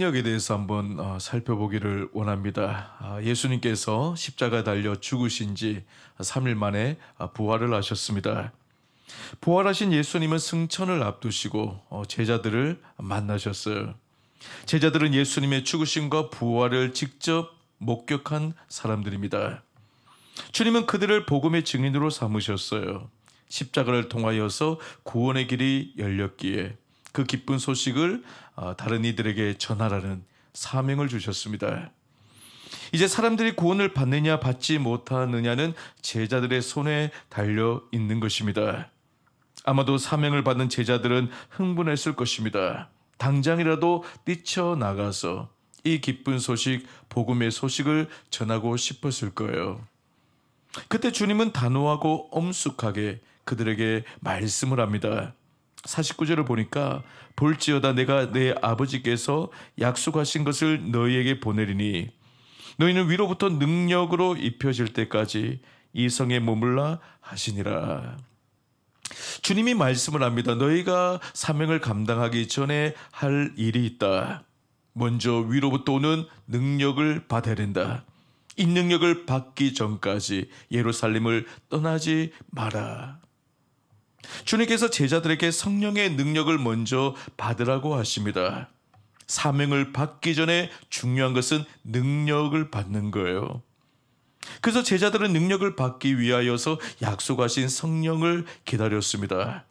능력에 대해서 한번 살펴보기를 원합니다. 예수님께서 십자가 달려 죽으신 지 3일 만에 부활을 하셨습니다. 부활하신 예수님은 승천을 앞두시고 제자들을 만나셨어요. 제자들은 예수님의 죽으심과 부활을 직접 목격한 사람들입니다. 주님은 그들을 복음의 증인으로 삼으셨어요. 십자가를 통하여서 구원의 길이 열렸기에 그 기쁜 소식을 다른 이들에게 전하라는 사명을 주셨습니다. 이제 사람들이 구원을 받느냐 받지 못하느냐는 제자들의 손에 달려 있는 것입니다. 아마도 사명을 받은 제자들은 흥분했을 것입니다. 당장이라도 뛰쳐나가서 이 기쁜 소식, 복음의 소식을 전하고 싶었을 거예요. 그때 주님은 단호하고 엄숙하게 그들에게 말씀을 합니다. 49절을 보니까 볼지어다 내가 내 아버지께서 약속하신 것을 너희에게 보내리니 너희는 위로부터 능력으로 입혀질 때까지 이 성에 머물라 하시니라. 주님이 말씀을 합니다. 너희가 사명을 감당하기 전에 할 일이 있다. 먼저 위로부터 오는 능력을 받아야 된다. 이 능력을 받기 전까지 예루살렘을 떠나지 마라. 주님께서 제자들에게 성령의 능력을 먼저 받으라고 하십니다. 사명을 받기 전에 중요한 것은 능력을 받는 거예요. 그래서 제자들은 능력을 받기 위하여서 약속하신 성령을 기다렸습니다.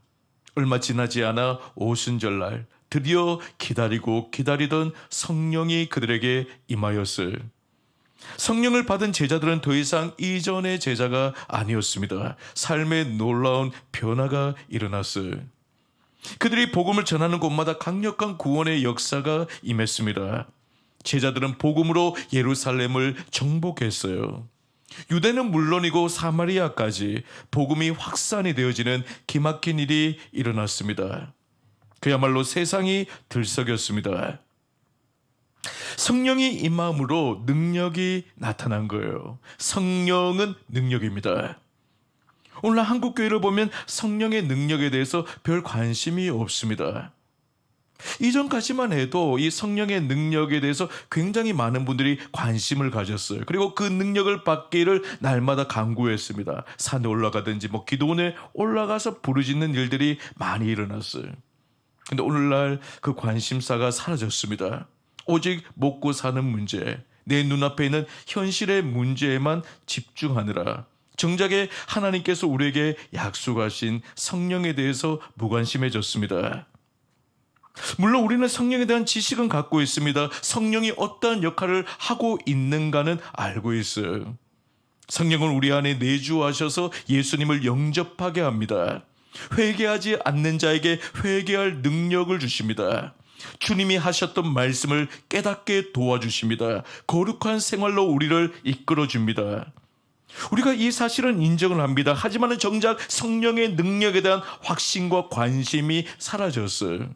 얼마 지나지 않아 오순절날 드디어 기다리고 기다리던 성령이 그들에게 임하였어요. 성령을 받은 제자들은 더 이상 이전의 제자가 아니었습니다. 삶에 놀라운 변화가 일어났어요. 그들이 복음을 전하는 곳마다 강력한 구원의 역사가 임했습니다. 제자들은 복음으로 예루살렘을 정복했어요. 유대는 물론이고 사마리아까지 복음이 확산이 되어지는 기막힌 일이 일어났습니다. 그야말로 세상이 들썩였습니다. 성령이 임함으로 능력이 나타난 거예요. 성령은 능력입니다. 오늘날 한국교회를 보면 성령의 능력에 대해서 별 관심이 없습니다. 이전까지만 해도 이 성령의 능력에 대해서 굉장히 많은 분들이 관심을 가졌어요. 그리고 그 능력을 받기를 날마다 간구했습니다. 산에 올라가든지 기도원에 올라가서 부르짖는 일들이 많이 일어났어요. 근데 오늘날 그 관심사가 사라졌습니다. 오직 먹고 사는 문제, 내 눈앞에 있는 현실의 문제에만 집중하느라 정작에 하나님께서 우리에게 약속하신 성령에 대해서 무관심해졌습니다. 물론 우리는 성령에 대한 지식은 갖고 있습니다. 성령이 어떠한 역할을 하고 있는가는 알고 있어요. 성령은 우리 안에 내주하셔서 예수님을 영접하게 합니다. 회개하지 않는 자에게 회개할 능력을 주십니다. 주님이 하셨던 말씀을 깨닫게 도와주십니다. 거룩한 생활로 우리를 이끌어줍니다. 우리가 이 사실은 인정을 합니다. 하지만 정작 성령의 능력에 대한 확신과 관심이 사라졌어요.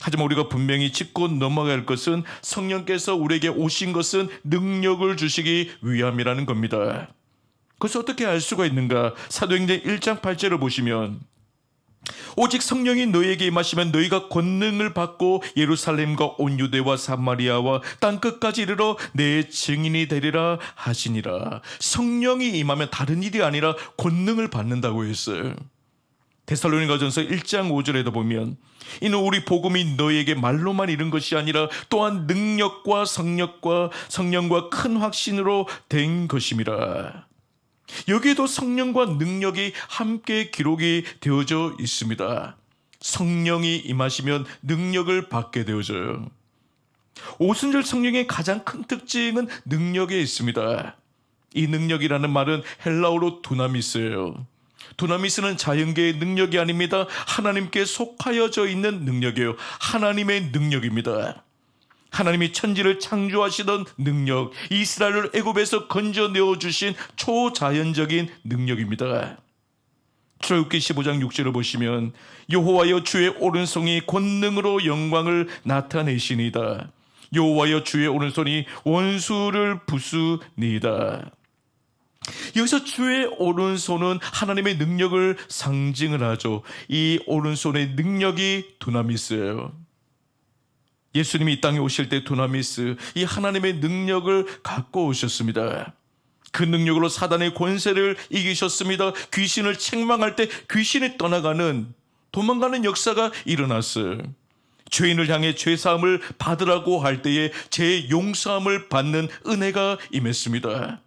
하지만 우리가 분명히 짚고 넘어갈 할 것은 성령께서 우리에게 오신 것은 능력을 주시기 위함이라는 겁니다. 그것을 어떻게 알 수가 있는가? 사도행전 1장 8절을 보시면 오직 성령이 너희에게 임하시면 너희가 권능을 받고 예루살렘과 온 유대와 사마리아와 땅끝까지 이르러 내 증인이 되리라 하시니라. 성령이 임하면 다른 일이 아니라 권능을 받는다고 했어요. 데살로니가전서 1장 5절에도 보면 이는 우리 복음이 너희에게 말로만 이른 것이 아니라 또한 능력과 성령과 큰 확신으로 된 것임이라. 여기에도 성령과 능력이 함께 기록이 되어져 있습니다. 성령이 임하시면 능력을 받게 되어져요. 오순절 성령의 가장 큰 특징은 능력에 있습니다. 이 능력이라는 말은 헬라어로 두나미스예요. 두나미스는 자연계의 능력이 아닙니다. 하나님께 속하여져 있는 능력이에요. 하나님의 능력입니다. 하나님이 천지를 창조하시던 능력, 이스라엘을 애굽에서 건져내어 주신 초자연적인 능력입니다. 출애굽기 15장 6절을 보시면 여호와여 주의 오른손이 권능으로 영광을 나타내시니이다. 여호와여 주의 오른손이 원수를 부수니이다. 여기서 주의 오른손은 하나님의 능력을 상징을 하죠. 이 오른손의 능력이 두나미스예요. 예수님이 이 땅에 오실 때 두나미스, 이 하나님의 능력을 갖고 오셨습니다. 그 능력으로 사단의 권세를 이기셨습니다. 귀신을 책망할 때 귀신이 떠나가는, 도망가는 역사가 일어났어요. 죄인을 향해 죄사함을 받으라고 할 때에 죄 용서함을 받는 은혜가 임했습니다.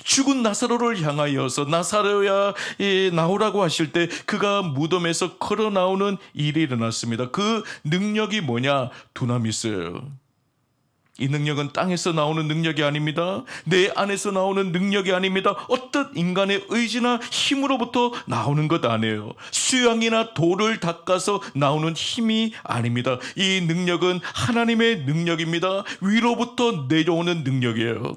죽은 나사로를 향하여서 나사로야 나오라고 하실 때 그가 무덤에서 걸어 나오는 일이 일어났습니다. 그 능력이 뭐냐? 두나미스예요. 이 능력은 땅에서 나오는 능력이 아닙니다. 내 안에서 나오는 능력이 아닙니다. 어떤 인간의 의지나 힘으로부터 나오는 것 아니에요. 수양이나 돌을 닦아서 나오는 힘이 아닙니다. 이 능력은 하나님의 능력입니다. 위로부터 내려오는 능력이에요.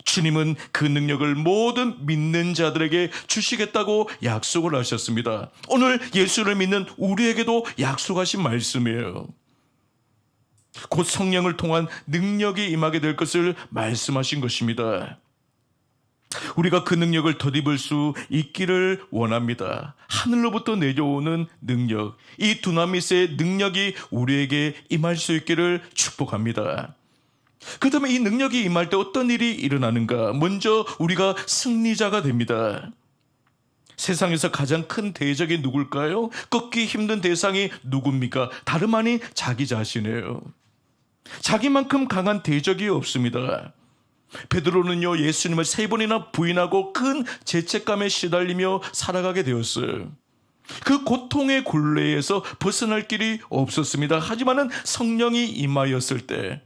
주님은 그 능력을 모든 믿는 자들에게 주시겠다고 약속을 하셨습니다. 오늘 예수를 믿는 우리에게도 약속하신 말씀이에요. 곧 성령을 통한 능력이 임하게 될 것을 말씀하신 것입니다. 우리가 그 능력을 덧입을 수 있기를 원합니다. 하늘로부터 내려오는 능력, 이 두나미스의 능력이 우리에게 임할 수 있기를 축복합니다. 그 다음에 이 능력이 임할 때 어떤 일이 일어나는가? 먼저 우리가 승리자가 됩니다. 세상에서 가장 큰 대적이 누굴까요? 꺾기 힘든 대상이 누굽니까? 다름 아닌 자기 자신이에요. 자기만큼 강한 대적이 없습니다. 베드로는요, 예수님을 3번이나 부인하고 큰 죄책감에 시달리며 살아가게 되었어요. 그 고통의 굴레에서 벗어날 길이 없었습니다. 하지만은 성령이 임하였을 때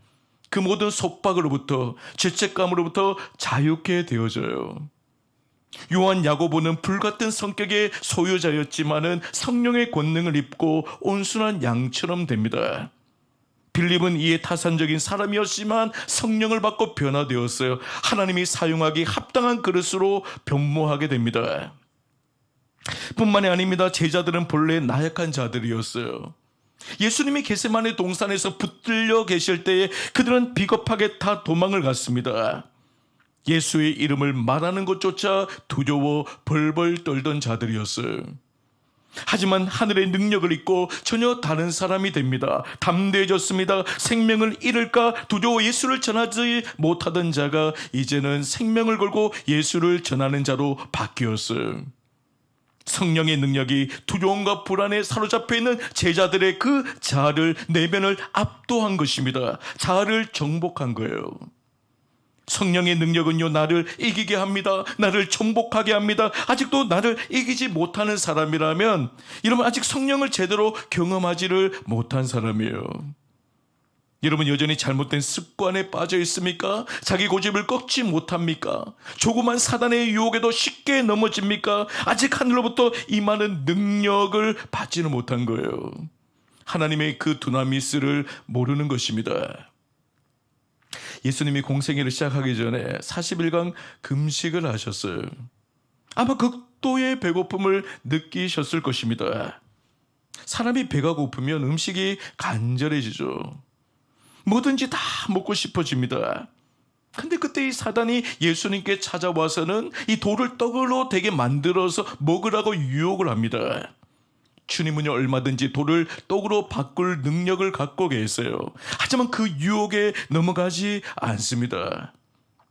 그 모든 속박으로부터, 죄책감으로부터 자유케 되어져요. 요한 야고보는 불같은 성격의 소유자였지만은 성령의 권능을 입고 온순한 양처럼 됩니다. 빌립은 이에 타산적인 사람이었지만 성령을 받고 변화되었어요. 하나님이 사용하기 합당한 그릇으로 변모하게 됩니다. 뿐만이 아닙니다. 제자들은 본래 나약한 자들이었어요. 예수님이 겟세마네 동산에서 붙들려 계실 때에 그들은 비겁하게 다 도망을 갔습니다. 예수의 이름을 말하는 것조차 두려워 벌벌 떨던 자들이었어요. 하지만 하늘의 능력을 잊고 전혀 다른 사람이 됩니다. 담대해졌습니다. 생명을 잃을까 두려워 예수를 전하지 못하던 자가 이제는 생명을 걸고 예수를 전하는 자로 바뀌었어요. 성령의 능력이 두려움과 불안에 사로잡혀 있는 제자들의 그 자아를, 내면을 압도한 것입니다. 자아를 정복한 거예요. 성령의 능력은요, 나를 이기게 합니다. 나를 정복하게 합니다. 아직도 나를 이기지 못하는 사람이라면 여러분 아직 성령을 제대로 경험하지를 못한 사람이에요. 여러분 여전히 잘못된 습관에 빠져 있습니까? 자기 고집을 꺾지 못합니까? 조그만 사단의 유혹에도 쉽게 넘어집니까? 아직 하늘로부터 임하는 능력을 받지는 못한 거예요. 하나님의 그 두나미스를 모르는 것입니다. 예수님이 공생애를 시작하기 전에 40일간 금식을 하셨어요. 아마 극도의 배고픔을 느끼셨을 것입니다. 사람이 배가 고프면 음식이 간절해지죠. 뭐든지 다 먹고 싶어집니다. 근데 그때 이 사단이 예수님께 찾아와서는 이 돌을 떡으로 되게 만들어서 먹으라고 유혹을 합니다. 주님은요, 얼마든지 돌을 떡으로 바꿀 능력을 갖고 계세요. 하지만 그 유혹에 넘어가지 않습니다.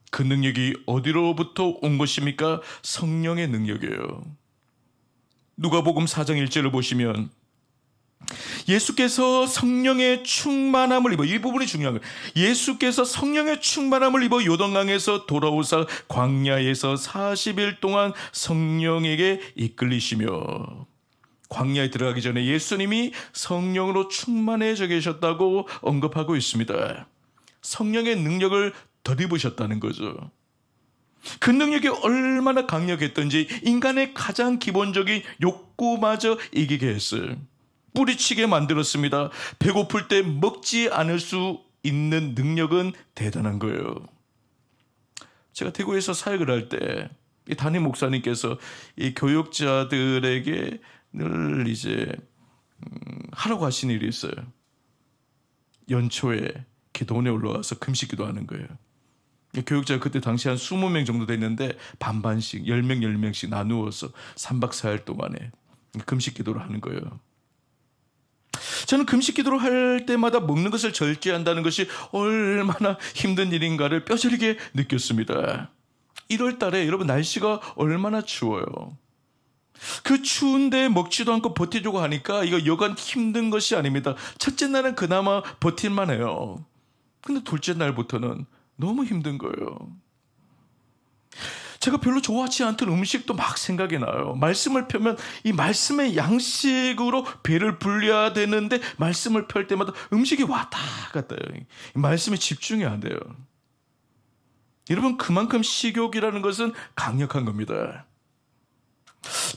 그 능력이 어디로부터 온 것입니까? 성령의 능력이에요. 누가복음 4장 1절을 보시면 예수께서 성령의 충만함을 입어, 이 부분이 중요한 거예요. 예수께서 성령의 충만함을 입어 요단강에서 돌아오사 광야에서 40일 동안 성령에게 이끌리시며, 광야에 들어가기 전에 예수님이 성령으로 충만해져 계셨다고 언급하고 있습니다. 성령의 능력을 덧입으셨다는 거죠. 그 능력이 얼마나 강력했던지 인간의 가장 기본적인 욕구마저 이기게 했어요. 뿌리치게 만들었습니다. 배고플 때 먹지 않을 수 있는 능력은 대단한 거예요. 제가 대구에서 사역을 할 때 이 담임 목사님께서 이 교육자들에게 늘 이제 하라고 하신 일이 있어요. 연초에 기도원에 올라와서 금식 기도하는 거예요. 교육자가 그때 당시 한 20명 정도 됐는데 반반씩 10명 10명씩 나누어서 3박 4일 동안에 금식 기도를 하는 거예요. 저는 금식 기도를 할 때마다 먹는 것을 절제한다는 것이 얼마나 힘든 일인가를 뼈저리게 느꼈습니다. 1월 달에 여러분 날씨가 얼마나 추워요. 그 추운데 먹지도 않고 버티려고 하니까 이거 여간 힘든 것이 아닙니다. 첫째 날은 그나마 버틸만 해요. 근데 둘째 날부터는 너무 힘든 거예요. 제가 별로 좋아하지 않던 음식도 막 생각이 나요. 말씀을 펴면 이 말씀의 양식으로 배를 불려야 되는데 말씀을 펼 때마다 음식이 왔다 갔다 해요. 말씀에 집중이 안 돼요. 여러분, 그만큼 식욕이라는 것은 강력한 겁니다.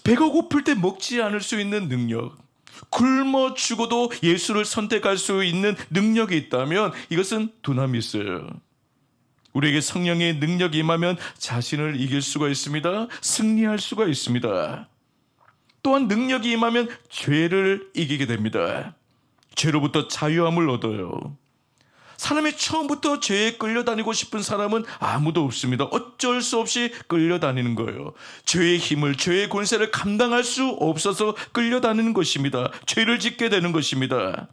배가 고플 때 먹지 않을 수 있는 능력, 굶어 죽어도 예수를 선택할 수 있는 능력이 있다면 이것은 두나미스예요. 우리에게 성령의 능력이 임하면 자신을 이길 수가 있습니다. 승리할 수가 있습니다. 또한 능력이 임하면 죄를 이기게 됩니다. 죄로부터 자유함을 얻어요. 사람이 처음부터 죄에 끌려다니고 싶은 사람은 아무도 없습니다. 어쩔 수 없이 끌려다니는 거예요. 죄의 힘을, 죄의 권세를 감당할 수 없어서 끌려다니는 것입니다. 죄를 짓게 되는 것입니다.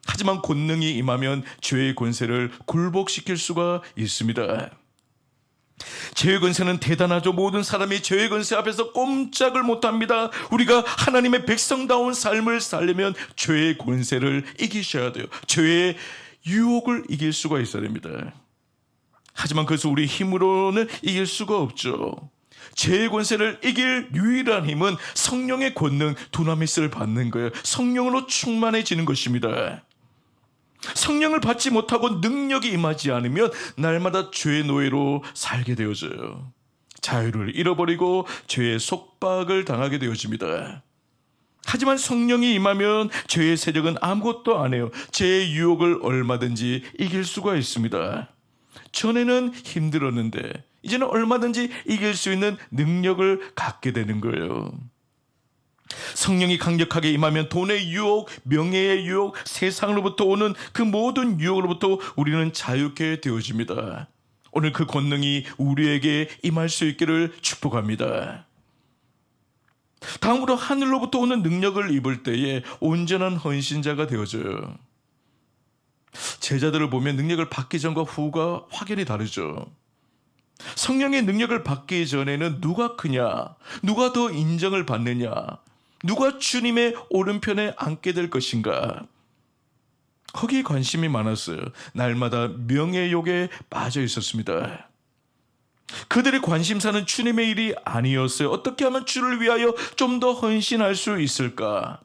하지만 권능이 임하면 죄의 권세를 굴복시킬 수가 있습니다. 죄의 권세는 대단하죠. 모든 사람이 죄의 권세 앞에서 꼼짝을 못합니다. 우리가 하나님의 백성다운 삶을 살려면 죄의 권세를 이기셔야 돼요. 죄의 유혹을 이길 수가 있어야 됩니다. 하지만 그것을 우리 힘으로는 이길 수가 없죠. 죄의 권세를 이길 유일한 힘은 성령의 권능, 두나미스를 받는 거예요. 성령으로 충만해지는 것입니다. 성령을 받지 못하고 능력이 임하지 않으면 날마다 죄의 노예로 살게 되어져요. 자유를 잃어버리고 죄의 속박을 당하게 되어집니다. 하지만 성령이 임하면 죄의 세력은 아무것도 안 해요. 죄의 유혹을 얼마든지 이길 수가 있습니다. 전에는 힘들었는데 이제는 얼마든지 이길 수 있는 능력을 갖게 되는 거예요. 성령이 강력하게 임하면 돈의 유혹, 명예의 유혹, 세상으로부터 오는 그 모든 유혹으로부터 우리는 자유케 되어집니다. 오늘 그 권능이 우리에게 임할 수 있기를 축복합니다. 다음으로 하늘로부터 오는 능력을 입을 때에 온전한 헌신자가 되어져요. 제자들을 보면 능력을 받기 전과 후가 확연히 다르죠. 성령의 능력을 받기 전에는 누가 크냐, 누가 더 인정을 받느냐, 누가 주님의 오른편에 앉게 될 것인가, 거기에 관심이 많았어요. 날마다 명예욕에 빠져 있었습니다. 그들의 관심사는 주님의 일이 아니었어요. 어떻게 하면 주를 위하여 좀 더 헌신할 수 있을까?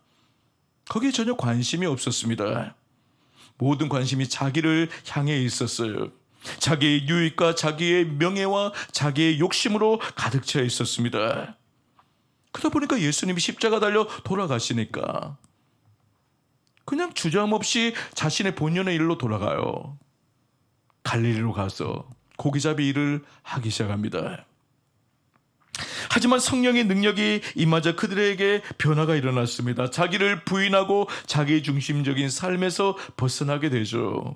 거기에 전혀 관심이 없었습니다. 모든 관심이 자기를 향해 있었어요. 자기의 유익과 자기의 명예와 자기의 욕심으로 가득 차 있었습니다. 그러다 보니까 예수님이 십자가 달려 돌아가시니까 그냥 주저함없이 자신의 본연의 일로 돌아가요. 갈릴리로 가서 고기잡이 일을 하기 시작합니다. 하지만 성령의 능력이 임하자 그들에게 변화가 일어났습니다. 자기를 부인하고 자기 중심적인 삶에서 벗어나게 되죠.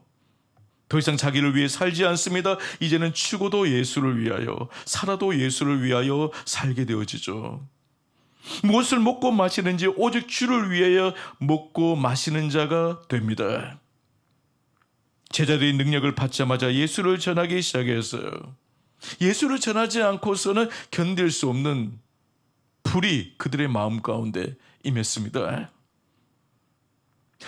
더 이상 자기를 위해 살지 않습니다. 이제는 죽어도 예수를 위하여, 살아도 예수를 위하여 살게 되어지죠. 무엇을 먹고 마시는지 오직 주를 위하여 먹고 마시는 자가 됩니다. 제자들이 능력을 받자마자 예수를 전하기 시작했어요. 예수를 전하지 않고서는 견딜 수 없는 불이 그들의 마음 가운데 임했습니다.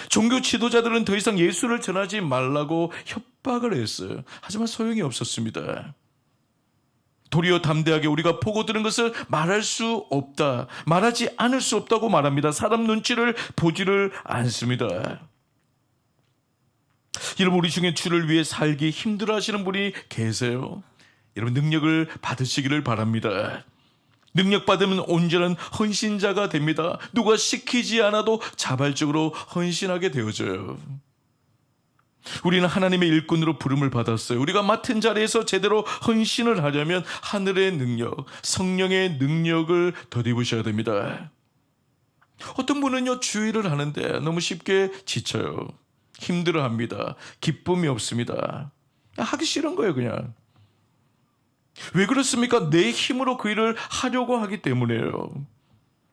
종교 지도자들은 더 이상 예수를 전하지 말라고 협박을 했어요. 하지만 소용이 없었습니다. 도리어 담대하게 우리가 보고 들은 것을 말할 수 없다, 말하지 않을 수 없다고 말합니다. 사람 눈치를 보지를 않습니다. 여러분, 우리 중에 주를 위해 살기 힘들어하시는 분이 계세요. 여러분, 능력을 받으시기를 바랍니다. 능력 받으면 온전한 헌신자가 됩니다. 누가 시키지 않아도 자발적으로 헌신하게 되어져요. 우리는 하나님의 일꾼으로 부름을 받았어요. 우리가 맡은 자리에서 제대로 헌신을 하려면 하늘의 능력, 성령의 능력을 덧입으셔야 됩니다. 어떤 분은요, 주의를 하는데 너무 쉽게 지쳐요. 힘들어합니다. 기쁨이 없습니다. 하기 싫은 거예요, 그냥. 왜 그렇습니까? 내 힘으로 그 일을 하려고 하기 때문이에요.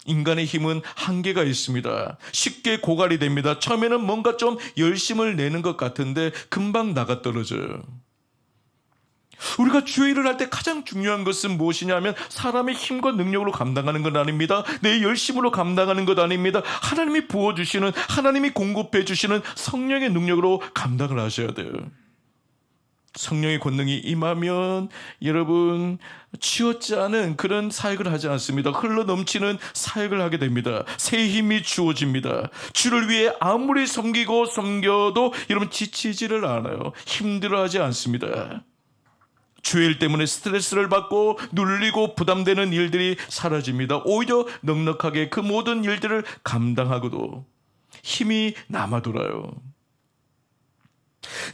인간의 힘은 한계가 있습니다. 쉽게 고갈이 됩니다. 처음에는 뭔가 좀 열심을 내는 것 같은데 금방 나가 떨어져요. 우리가 주의 일을 할 때 가장 중요한 것은 무엇이냐면 사람의 힘과 능력으로 감당하는 것 아닙니다. 내 열심으로 감당하는 것 아닙니다. 하나님이 부어주시는, 하나님이 공급해 주시는 성령의 능력으로 감당을 하셔야 돼요. 성령의 권능이 임하면 여러분 치웠지 않은 그런 사역을 하지 않습니다. 흘러 넘치는 사역을 하게 됩니다. 새 힘이 주어집니다. 주를 위해 아무리 섬겨도 여러분 지치지를 않아요. 힘들어하지 않습니다. 주의 일 때문에 스트레스를 받고 눌리고 부담되는 일들이 사라집니다. 오히려 넉넉하게 그 모든 일들을 감당하고도 힘이 남아 돌아요.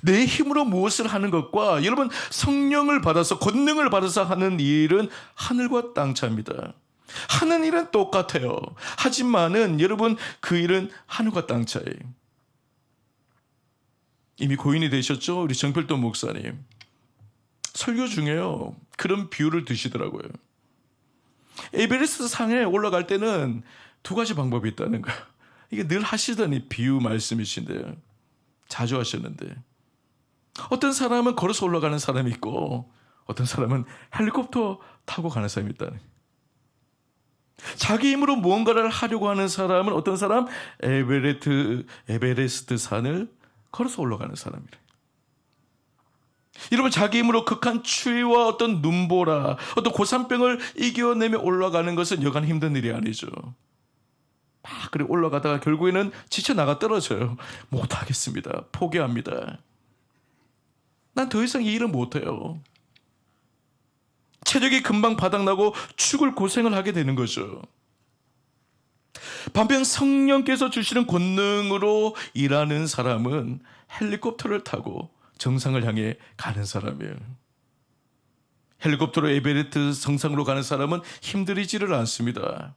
내 힘으로 무엇을 하는 것과 여러분 성령을 받아서 권능을 받아서 하는 일은 하늘과 땅 차이입니다. 하는 일은 똑같아요. 하지만은 여러분 그 일은 하늘과 땅 차이. 이미 고인이 되셨죠? 우리 정필도 목사님. 설교 중에요. 그런 비유를 드시더라고요. 에베레스트 상에 올라갈 때는 두 가지 방법이 있다는 거예요. 이게 늘 하시던 이 비유 말씀이신데요. 자주 하셨는데 어떤 사람은 걸어서 올라가는 사람이 있고 어떤 사람은 헬리콥터 타고 가는 사람이 있다는 거예요. 자기 힘으로 무언가를 하려고 하는 사람은 어떤 사람? 에베레스트 산을 걸어서 올라가는 사람이래요. 여러분 자기 힘으로 극한 추위와 어떤 눈보라, 어떤 고산병을 이겨내며 올라가는 것은 여간 힘든 일이 아니죠. 막 그래 올라가다가 결국에는 지쳐 나가 떨어져요. 못하겠습니다. 포기합니다. 난 더 이상 이 일은 못해요. 체력이 금방 바닥나고 죽을 고생을 하게 되는 거죠. 반면 성령께서 주시는 권능으로 일하는 사람은 헬리콥터를 타고 정상을 향해 가는 사람이에요. 헬리콥터로 에베레스트 정상으로 가는 사람은 힘들이지를 않습니다.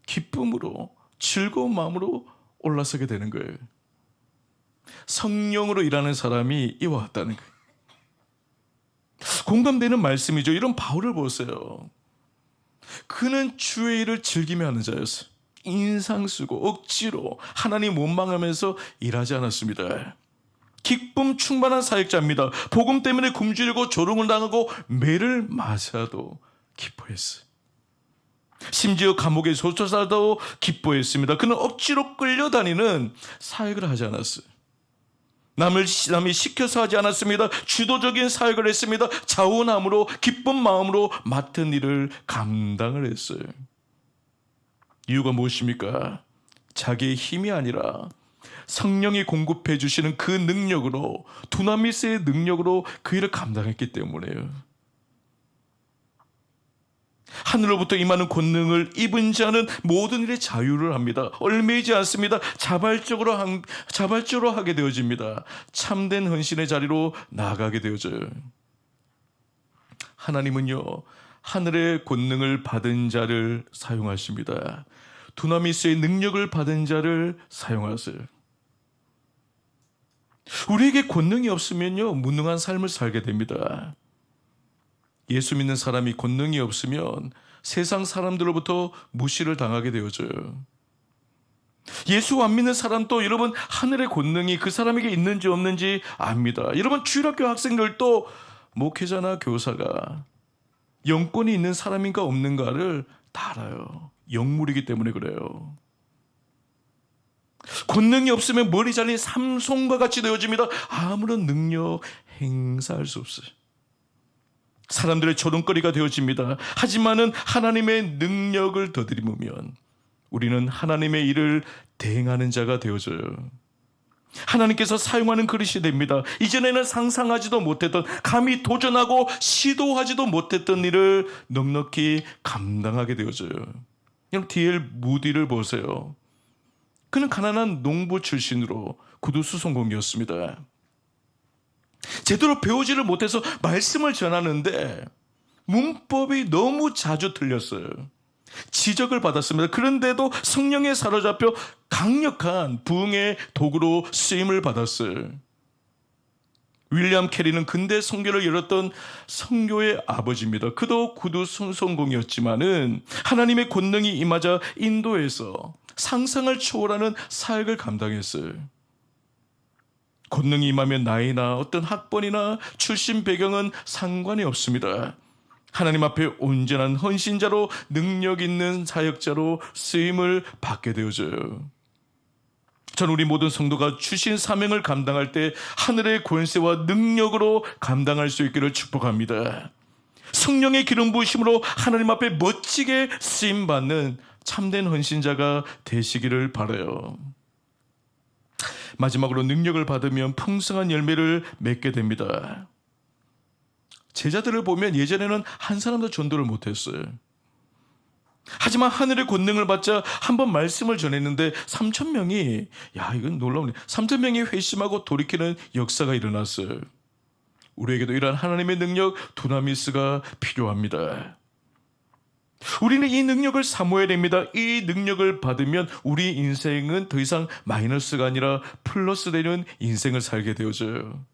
기쁨으로 즐거운 마음으로 올라서게 되는 거예요. 성령으로 일하는 사람이 이와 같다는 거예요. 공감되는 말씀이죠. 이런 바울을 보세요. 그는 주의 일을 즐기며 하는 자였어요. 인상 쓰고 억지로 하나님 원망하면서 일하지 않았습니다. 기쁨 충만한 사역자입니다. 복음 때문에 굶주리고 조롱을 당하고 매를 맞아도 기뻐했어요. 심지어 감옥에 쏟아져도 기뻐했습니다. 그는 억지로 끌려다니는 사역을 하지 않았어요. 남이 시켜서 하지 않았습니다. 주도적인 사역을 했습니다. 자원함으로 기쁜 마음으로 맡은 일을 감당을 했어요. 이유가 무엇입니까? 자기의 힘이 아니라 성령이 공급해 주시는 그 능력으로, 두나미스의 능력으로 그 일을 감당했기 때문에요. 하늘로부터 임하는 권능을 입은 자는 모든 일에 자유를 합니다. 얽매이지 않습니다. 자발적으로 하게 되어집니다. 참된 헌신의 자리로 나아가게 되어져요. 하나님은요, 하늘의 권능을 받은 자를 사용하십니다. 두나미스의 능력을 받은 자를 사용하세요. 우리에게 권능이 없으면요, 무능한 삶을 살게 됩니다. 예수 믿는 사람이 권능이 없으면 세상 사람들로부터 무시를 당하게 되어져요. 예수 안 믿는 사람도 여러분 하늘의 권능이 그 사람에게 있는지 없는지 압니다. 여러분 주일학교 학생들도 목회자나 교사가 영권이 있는 사람인가 없는가를 다 알아요. 영물이기 때문에 그래요. 권능이 없으면 머리 잘린 삼손과 같이 되어집니다. 아무런 능력 행사할 수 없어요. 사람들의 조롱거리가 되어집니다. 하지만은 하나님의 능력을 더듬으면 우리는 하나님의 일을 대행하는 자가 되어져요. 하나님께서 사용하는 그릇이 됩니다. 이전에는 상상하지도 못했던, 감히 도전하고 시도하지도 못했던 일을 넉넉히 감당하게 되어져요. 그럼 D.L. 무디를 보세요. 그는 가난한 농부 출신으로 구두 수송공이었습니다. 제대로 배우지를 못해서 말씀을 전하는데 문법이 너무 자주 틀렸어요. 지적을 받았습니다. 그런데도 성령에 사로잡혀 강력한 부흥의 도구로 쓰임을 받았어요. 윌리엄 캐리는 근대 선교를 열었던 선교의 아버지입니다. 그도 구두 손성공이었지만은 하나님의 권능이 임하자 인도에서 상상을 초월하는 사역을 감당했어요. 권능이 임하면 나이나 어떤 학번이나 출신 배경은 상관이 없습니다. 하나님 앞에 온전한 헌신자로 능력 있는 사역자로 쓰임을 받게 되어져요. 전 우리 모든 성도가 주신 사명을 감당할 때 하늘의 권세와 능력으로 감당할 수 있기를 축복합니다. 성령의 기름 부으심으로 하나님 앞에 멋지게 쓰임받는 참된 헌신자가 되시기를 바라요. 마지막으로 능력을 받으면 풍성한 열매를 맺게 됩니다. 제자들을 보면 예전에는 한 사람도 전도를 못했어요. 하지만 하늘의 권능을 받자 한 번 말씀을 전했는데 3,000명이 이건 놀라우네. 3,000명이 회심하고 돌이키는 역사가 일어났어요. 우리에게도 이러한 하나님의 능력 두나미스가 필요합니다. 우리는 이 능력을 사모해야 됩니다. 이 능력을 받으면 우리 인생은 더 이상 마이너스가 아니라 플러스 되는 인생을 살게 되어져요.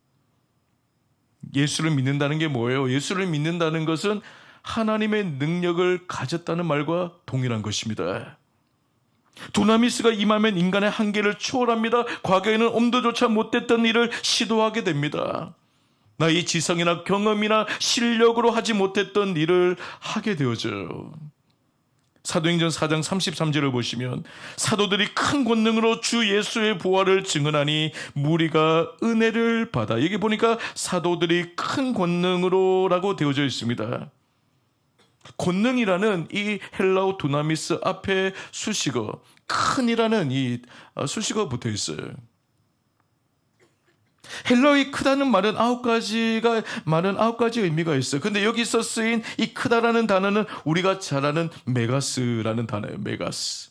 예수를 믿는다는 게 뭐예요? 예수를 믿는다는 것은 하나님의 능력을 가졌다는 말과 동일한 것입니다. 두나미스가 임하면 인간의 한계를 초월합니다. 과거에는 엄두조차 못했던 일을 시도하게 됩니다. 나의 지성이나 경험이나 실력으로 하지 못했던 일을 하게 되어져요. 사도행전 4장 33절을 보시면 사도들이 큰 권능으로 주 예수의 부활을 증언하니 무리가 은혜를 받아. 여기 보니까 사도들이 큰 권능으로라고 되어져 있습니다. 권능이라는 이 헬라어 두나미스 앞에 수식어 큰이라는 이 수식어 붙어 있어요. 헬라어의 크다는 말은 아홉 가지 의미가 있어요. 근데 여기서 쓰인 이 크다라는 단어는 우리가 잘 아는 메가스라는 단어예요. 메가스.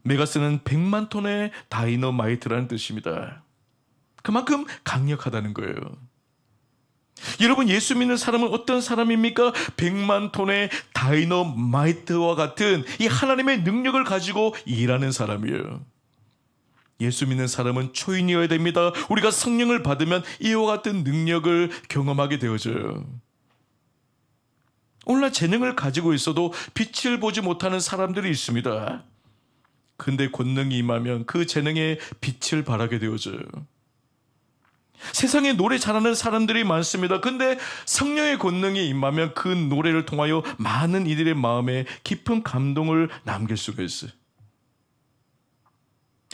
메가스는 100만 톤의 다이너마이트라는 뜻입니다. 그만큼 강력하다는 거예요. 여러분, 예수 믿는 사람은 어떤 사람입니까? 100만 톤의 다이너마이트와 같은 이 하나님의 능력을 가지고 일하는 사람이에요. 예수 믿는 사람은 초인이어야 됩니다. 우리가 성령을 받으면 이와 같은 능력을 경험하게 되어져요. 오늘날 재능을 가지고 있어도 빛을 보지 못하는 사람들이 있습니다. 근데 권능이 임하면 그 재능에 빛을 발하게 되어져요. 세상에 노래 잘하는 사람들이 많습니다. 근데 성령의 권능이 임하면 그 노래를 통하여 많은 이들의 마음에 깊은 감동을 남길 수가 있어요.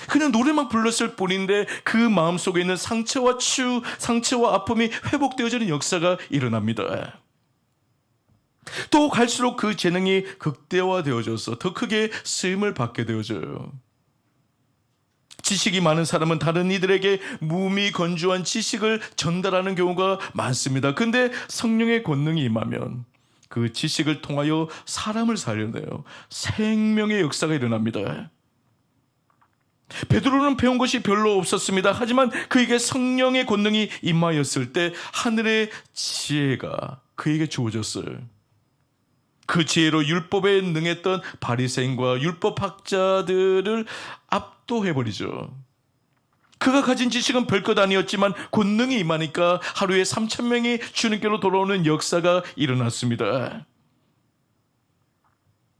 그냥 노래만 불렀을 뿐인데 그 마음속에 있는 상처와 아픔이 회복되어지는 역사가 일어납니다. 또 갈수록 그 재능이 극대화되어져서 더 크게 쓰임을 받게 되어져요. 지식이 많은 사람은 다른 이들에게 무미건조한 지식을 전달하는 경우가 많습니다. 근데 성령의 권능이 임하면 그 지식을 통하여 사람을 살려내요. 생명의 역사가 일어납니다. 베드로는 배운 것이 별로 없었습니다. 하지만 그에게 성령의 권능이 임하였을 때 하늘의 지혜가 그에게 주어졌어요. 그 지혜로 율법에 능했던 바리새인과 율법학자들을 압도해버리죠. 그가 가진 지식은 별것 아니었지만 권능이 임하니까 하루에 3,000명이 주님께로 돌아오는 역사가 일어났습니다.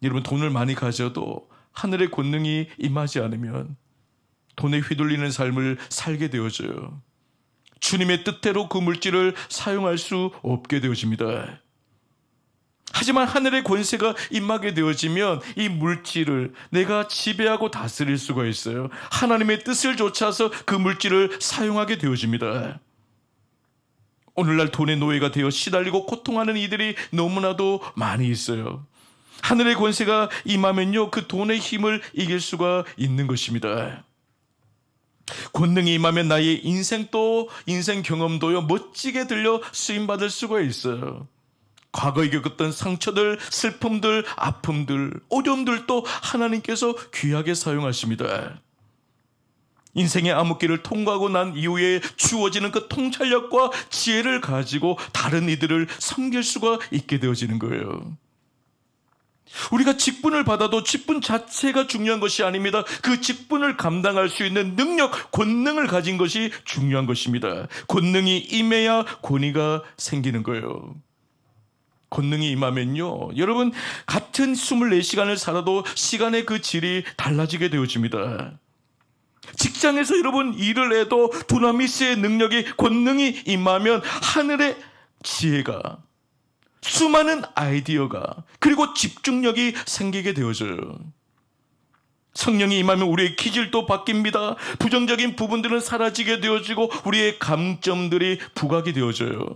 여러분, 돈을 많이 가져도 하늘의 권능이 임하지 않으면 돈에 휘둘리는 삶을 살게 되어져요. 주님의 뜻대로 그 물질을 사용할 수 없게 되어집니다. 하지만 하늘의 권세가 임하게 되어지면 이 물질을 내가 지배하고 다스릴 수가 있어요. 하나님의 뜻을 좇아서 그 물질을 사용하게 되어집니다. 오늘날 돈의 노예가 되어 시달리고 고통하는 이들이 너무나도 많이 있어요. 하늘의 권세가 임하면요, 그 돈의 힘을 이길 수가 있는 것입니다. 권능이 임하면 나의 인생 경험도요 멋지게 들려 쓰임받을 수가 있어요. 과거에 겪었던 상처들, 슬픔들, 아픔들, 어려움들도 하나님께서 귀하게 사용하십니다. 인생의 암흑길을 통과하고 난 이후에 주어지는 그 통찰력과 지혜를 가지고 다른 이들을 섬길 수가 있게 되어지는 거예요. 우리가 직분을 받아도 직분 자체가 중요한 것이 아닙니다. 그 직분을 감당할 수 있는 능력, 권능을 가진 것이 중요한 것입니다. 권능이 임해야 권위가 생기는 거예요. 권능이 임하면요, 여러분, 같은 24시간을 살아도 시간의 그 질이 달라지게 되어집니다. 직장에서 여러분 일을 해도 두나미스의 능력이, 권능이 임하면 하늘의 지혜가, 수많은 아이디어가, 그리고 집중력이 생기게 되어져요. 성령이 임하면 우리의 기질도 바뀝니다. 부정적인 부분들은 사라지게 되어지고 우리의 감점들이 부각이 되어져요.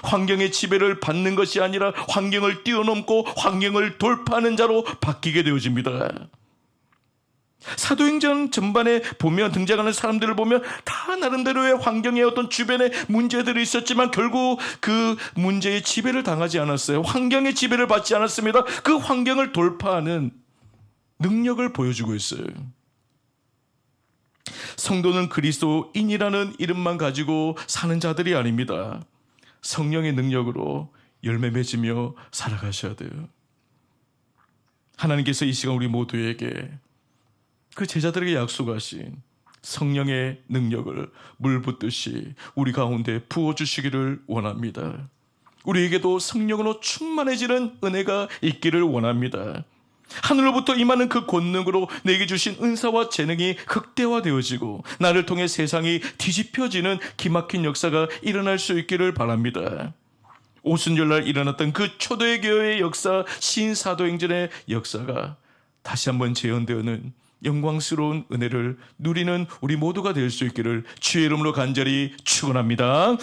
환경의 지배를 받는 것이 아니라 환경을 뛰어넘고 환경을 돌파하는 자로 바뀌게 되어집니다. 사도행전 전반에 보면, 등장하는 사람들을 보면 다 나름대로의 환경에 어떤 주변에 문제들이 있었지만 결국 그 문제의 지배를 당하지 않았어요. 환경의 지배를 받지 않았습니다. 그 환경을 돌파하는 능력을 보여주고 있어요. 성도는 그리스도인이라는 이름만 가지고 사는 자들이 아닙니다. 성령의 능력으로 열매 맺으며 살아가셔야 돼요. 하나님께서 이 시간 우리 모두에게 그 제자들에게 약속하신 성령의 능력을 물 붓듯이 우리 가운데 부어주시기를 원합니다. 우리에게도 성령으로 충만해지는 은혜가 있기를 원합니다. 하늘로부터 임하는 그 권능으로 내게 주신 은사와 재능이 극대화되어지고 나를 통해 세상이 뒤집혀지는 기막힌 역사가 일어날 수 있기를 바랍니다. 오순절날 일어났던 그 초대교회의 역사, 신사도행전의 역사가 다시 한번 재현되어는 영광스러운 은혜를 누리는 우리 모두가 될 수 있기를 주의 이름으로 간절히 축원합니다.